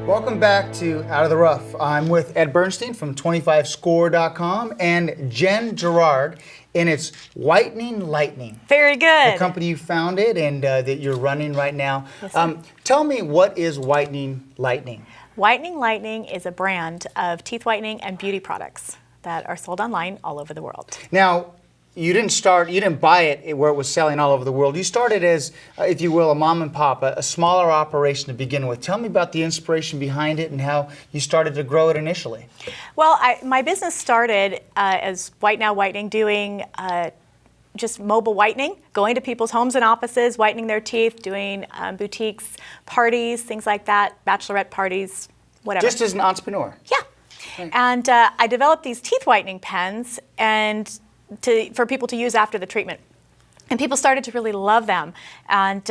Welcome back to Out of the Rough. I'm with Ed Bernstein from 25score.com and Jen Gerard, and it's Whitening Lightning. Very good. The company you founded and that you're running right now. Yes, Tell me, what is Whitening Lightning? Whitening Lightning is a brand of teeth whitening and beauty products that are sold online all over the world. Now, you didn't buy it where it was selling all over the world. You started as, if you will, a mom and pop, a smaller operation to begin with. Tell me about the inspiration behind it and how you started to grow it initially. Well, my business started as White Now Whitening, doing just mobile whitening, going to people's homes and offices, whitening their teeth, doing boutiques, parties, things like that, bachelorette parties, whatever. Just as an entrepreneur? Yeah. Right. And I developed these teeth whitening pens for people to use after the treatment. And people started to really love them. And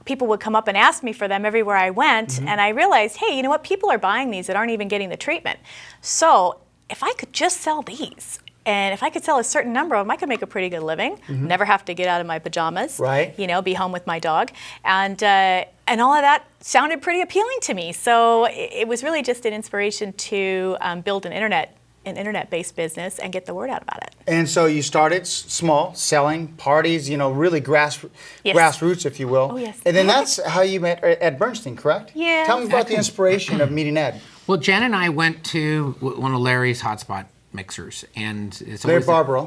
people would come up and ask me for them everywhere I went. Mm-hmm. And I realized, hey, you know what? People are buying these that aren't even getting the treatment. So if I could just sell these, and if I could sell a certain number of them, I could make a pretty good living. Mm-hmm. Never have to get out of my pajamas. Right. You know, be home with my dog. And all of that sounded pretty appealing to me. So it was really just an inspiration to build an internet-based business and get the word out about it. And so you started small, selling parties, you know, really grassroots, if you will. Oh, yes. And then that's how you met Ed Bernstein, correct? Yeah. Tell me about the inspiration of meeting Ed. Well, Jen and I went to one of Larry's hotspot mixers, and it's Larry Barbaro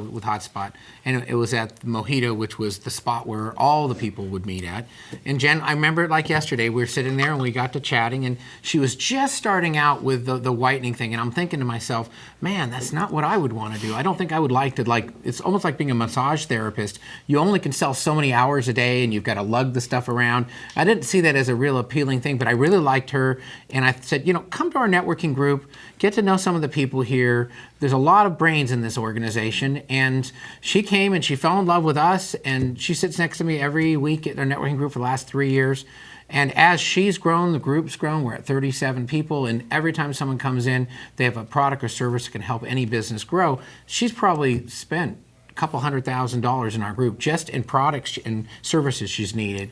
with Hotspot, and it was at Mojito, which was the spot where all the people would meet at. And Jen, I remember it like yesterday. We were sitting there and we got to chatting, and she was just starting out with the whitening thing, and I'm thinking to myself, man, that's not what I would want to do. I don't think I would like to, it's almost like being a massage therapist. You only can sell so many hours a day, and you've got to lug the stuff around. I didn't see that as a real appealing thing, but I really liked her, and I said, you know, come to our networking group, get to know some of the people here. There's a lot of brains in this organization, and she came and she fell in love with us, and she sits next to me every week at our networking group for the last 3 years. And as she's grown, the group's grown. We're at 37 people, and every time someone comes in, they have a product or service that can help any business grow. She's probably spent a couple $100,000 in our group just in products and services she's needed.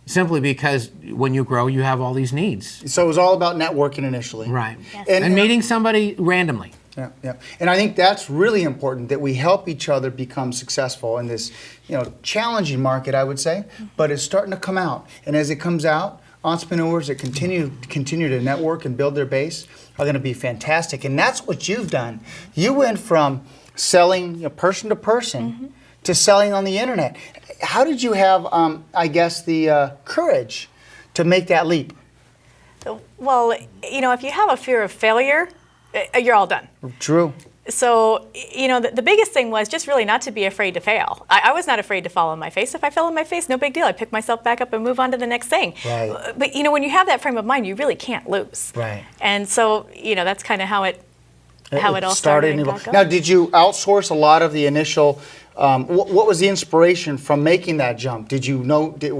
Simply because when you grow, you have all these needs. So it was all about networking initially. Right. Yes. And meeting somebody randomly. Yeah, yeah. And I think that's really important, that we help each other become successful in this, you know, challenging market, I would say, but it's starting to come out. And as it comes out, entrepreneurs that continue to network and build their base are going to be fantastic. And that's what you've done. You went from selling, you know, person to person to selling on the internet. How did you have, I guess, the courage to make that leap? Well, you know, if you have a fear of failure, you're all done. True. So, you know, the biggest thing was just really not to be afraid to fail. I was not afraid to fall on my face. If I fell on my face, no big deal. I pick myself back up and move on to the next thing. Right. But, you know, when you have that frame of mind, you really can't lose. Right. And so, you know, that's kind of how it all started and got going. Now, did you outsource a lot of the initial, what was the inspiration from making that jump? Did you know, did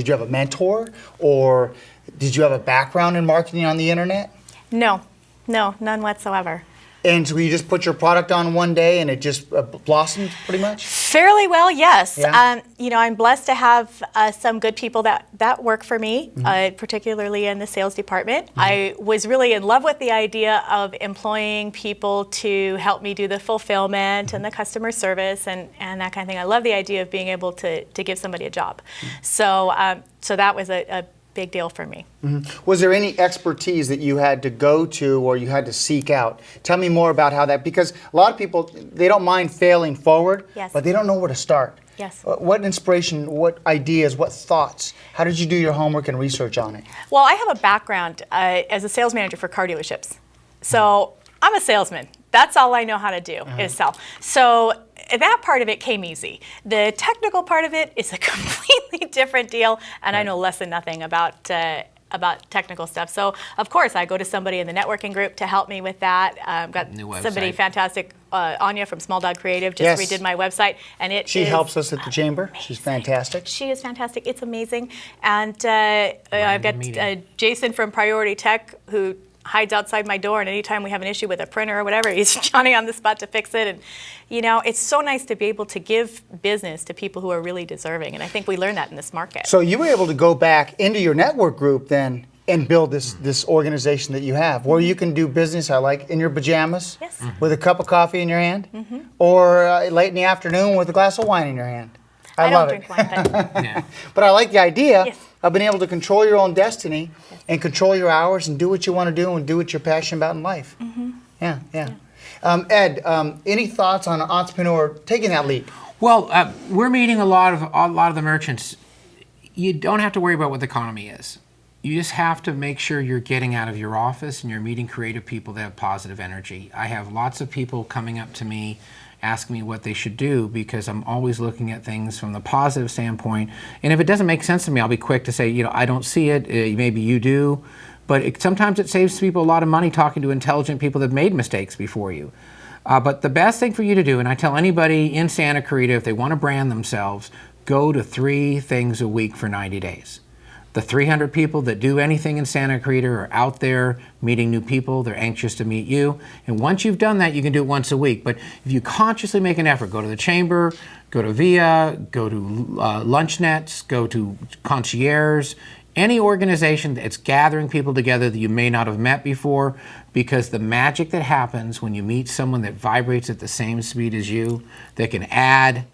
you have a mentor, or did you have a background in marketing on the internet? No, none whatsoever. And so you just put your product on one day and it just blossomed pretty much? Fairly well, yes. Yeah. You know, I'm blessed to have some good people that work for me, particularly in the sales department. I was really in love with the idea of employing people to help me do the fulfillment and the customer service and that kind of thing. I love the idea of being able to give somebody a job. So that was a big deal for me. Was there any expertise that you had to go to or you had to seek out? Tell me more about how that, because a lot of people, they don't mind failing forward, Yes. but they don't know where to start. Yes. What inspiration, what ideas, what thoughts? How did you do your homework and research on it? Well, I have a background as a sales manager for car dealerships. So I'm a salesman. That's all I know how to do is sell. So that part of it came easy. The technical part of it is a completely different deal, and I know less than nothing about technical stuff. So, of course, I go to somebody in the networking group to help me with that. Got somebody fantastic, Anya from Small Dog Creative, just redid my website, and she helps us at the chamber. Amazing. She's fantastic. She is fantastic. It's amazing. And I've got Jason from Priority Tech, who hides outside my door, and anytime we have an issue with a printer or whatever, he's Johnny on the spot to fix it. And you know, it's so nice to be able to give business to people who are really deserving, and I think we learned that in this market. So you were able to go back into your network group then and build this organization that you have, where you can do business. I like in your pajamas, Yes. with a cup of coffee in your hand, or late in the afternoon with a glass of wine in your hand. I don't love drink it. wine, but Yeah. But I like the idea Yes. of being able to control your own destiny and control your hours and do what you want to do and do what you're passionate about in life. Yeah, yeah. Ed, any thoughts on an entrepreneur taking that leap? Well, we're meeting a lot of the merchants. You don't have to worry about what the economy is. You just have to make sure you're getting out of your office and you're meeting creative people that have positive energy. I have lots of people coming up to me asking me what they should do because I'm always looking at things from the positive standpoint. And if it doesn't make sense to me, I'll be quick to say, I don't see it. Maybe you do. But sometimes it saves people a lot of money talking to intelligent people that have made mistakes before you. But the best thing for you to do, and I tell anybody in Santa Clarita, if they want to brand themselves, go to 3 things a week for 90 days. The 300 people that do anything in Santa Clarita are out there meeting new people. They're anxious to meet you. And once you've done that, you can do it once a week. But if you consciously make an effort, go to the Chamber, go to VIA, go to Lunch Nets, go to Concierge, any organization that's gathering people together that you may not have met before, because the magic that happens when you meet someone that vibrates at the same speed as you, that can add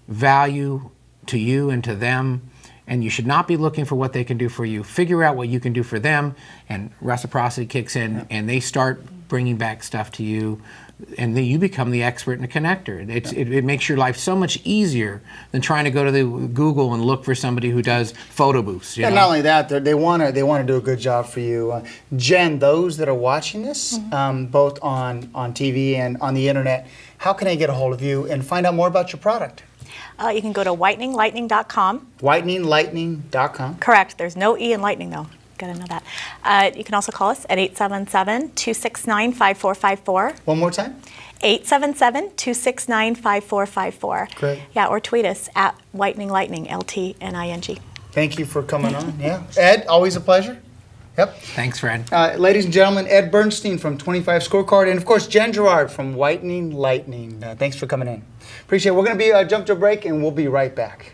value to you and to them, and you should not be looking for what they can do for you. Figure out what you can do for them, and reciprocity kicks in, and they start bringing back stuff to you, and then you become the expert and the connector. It makes your life so much easier than trying to go to the Google and look for somebody who does photo booths. And not only that, they want to do a good job for you. Jen, those that are watching this, both on TV and on the internet, how can they get a hold of you and find out more about your product? You can go to whiteninglightning.com. Whiteninglightning.com. Correct. There's no E in lightning, though. Got to know that. You can also call us at 877-269-5454. One more time. 877-269-5454. Great. Yeah, or tweet us at Whitening Lightning, LTNING. Thank you for coming on. Yeah. Ed, always a pleasure. Yep. Thanks, Fred. Ladies and gentlemen, Ed Bernstein from 25 Scorecard, and of course, Jen Gerard from Whitening Lightning. Thanks for coming in. Appreciate it. We're going to jump to a break, and we'll be right back.